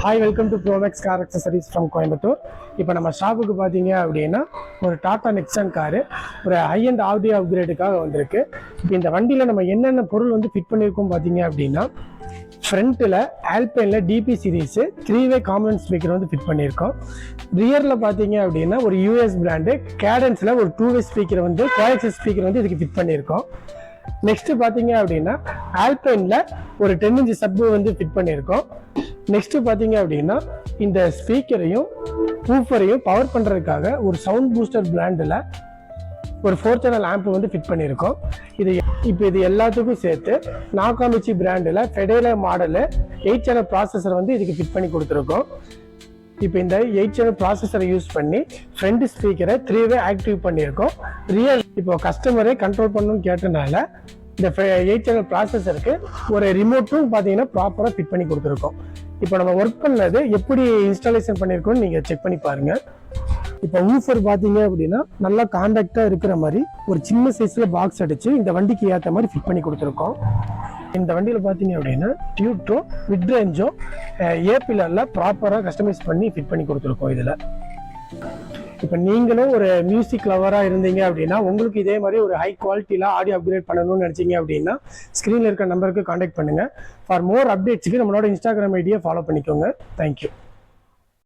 Hi, welcome to Promax Car Accessories from Coimbatore. இப்போ நம்ம ஷாப்புக்கு பார்த்தீங்க அப்படின்னா ஒரு டாடா நெக்ஸான் காரு ஒரு ஹை அண்ட் ஆடியோ அப்கிரேடுக்காக வந்திருக்கு. இப்போ இந்த வண்டியில் நம்ம என்னென்ன பொருள் வந்து ஃபிட் பண்ணியிருக்கோம் பார்த்தீங்க அப்படின்னா, ஃப்ரண்ட்டில் ஆல்பைனில் டிபி சீரீஸ் 3-வே காமன் ஸ்பீக்கர் வந்து ஃபிட் பண்ணியிருக்கோம். ரியரில் பார்த்தீங்க அப்படின்னா ஒரு யூஎஸ் பிராண்டு கேடன்ஸில் ஒரு 2-வே ஸ்பீக்கர் வந்து கோஎக்ஸஸ் ஸ்பீக்கர் வந்து இதுக்கு ஃபிட் பண்ணியிருக்கோம். நெக்ஸ்ட் பார்த்தீங்க அப்படின்னா ஆல்பைனில் ஒரு 10 இன்ச் சப்பு வந்து ஃபிட் பண்ணியிருக்கோம். நெக்ஸ்ட் பார்த்தீங்க அப்படின்னா இந்த ஸ்பீக்கரையும் ஊஃபரையும் பவர் பண்ணுறதுக்காக ஒரு சவுண்ட் பூஸ்டர் பிராண்டில் ஒரு 4 சேனல் ஆம்ப் வந்து ஃபிட் பண்ணியிருக்கோம். இது எல்லாத்துக்கும் சேர்த்து நாகாமிச்சி பிராண்டில் ஃபெடேரா மாடலு 8 சேனல் ப்ராசஸர் வந்து இதுக்கு ஃபிட் பண்ணி கொடுத்துருக்கோம். இப்போ இந்த 8 சேனல் ப்ராசஸரை யூஸ் பண்ணி ஃப்ரண்ட் ஸ்பீக்கரை 3-வே ஆக்டிவ் பண்ணியிருக்கோம். இப்போ கஸ்டமரே கண்ட்ரோல் பண்ணணும்னு கேட்டனால இந்த 8 சேனல் ப்ராசஸருக்கு ஒரு ரிமோட்டும் பார்த்தீங்கன்னா ப்ராப்பராக ஃபிட் பண்ணி கொடுத்துருக்கோம். இப்போ நம்ம ஒர்க் பண்ணது எப்படி இன்ஸ்டாலேஷன் பண்ணியிருக்கோம்னு நீங்கள் செக் பண்ணி பாருங்கள். இப்போ ஊஃபர் பார்த்தீங்க அப்படின்னா நல்லா காண்டாக்டாக இருக்கிற மாதிரி ஒரு சின்ன சைஸில் பாக்ஸ் அடித்து இந்த வண்டிக்கு ஏற்ற மாதிரி ஃபிட் பண்ணி கொடுத்துருக்கோம். இந்த வண்டியில் பார்த்தீங்க அப்படின்னா டியூட்டோ மிட் ரேஞ்சோ ஏ பில்லரில் ப்ராப்பராக கஸ்டமைஸ் பண்ணி ஃபிட் பண்ணி கொடுத்துருக்கோம். இதில் இப்போ நீங்களும் ஒரு மியூசிக் லவராக இருந்தீங்க அப்படின்னா உங்களுக்கு இதே மாதிரி ஒரு ஹை குவாலிட்டியில் ஆடியோ அப்கிரேட் பண்ணணும்னு நினச்சிங்க அப்படின்னா ஸ்க்ரீனில் இருக்க நம்பருக்கு காண்டாக்ட் பண்ணுங்கள். ஃபார் மோர் அப்டேட்ஸுக்கு நம்மளோட இன்ஸ்டாகிராம் ஐடியை ஃபாலோ பண்ணிக்கோங்க. தேங்க்யூ.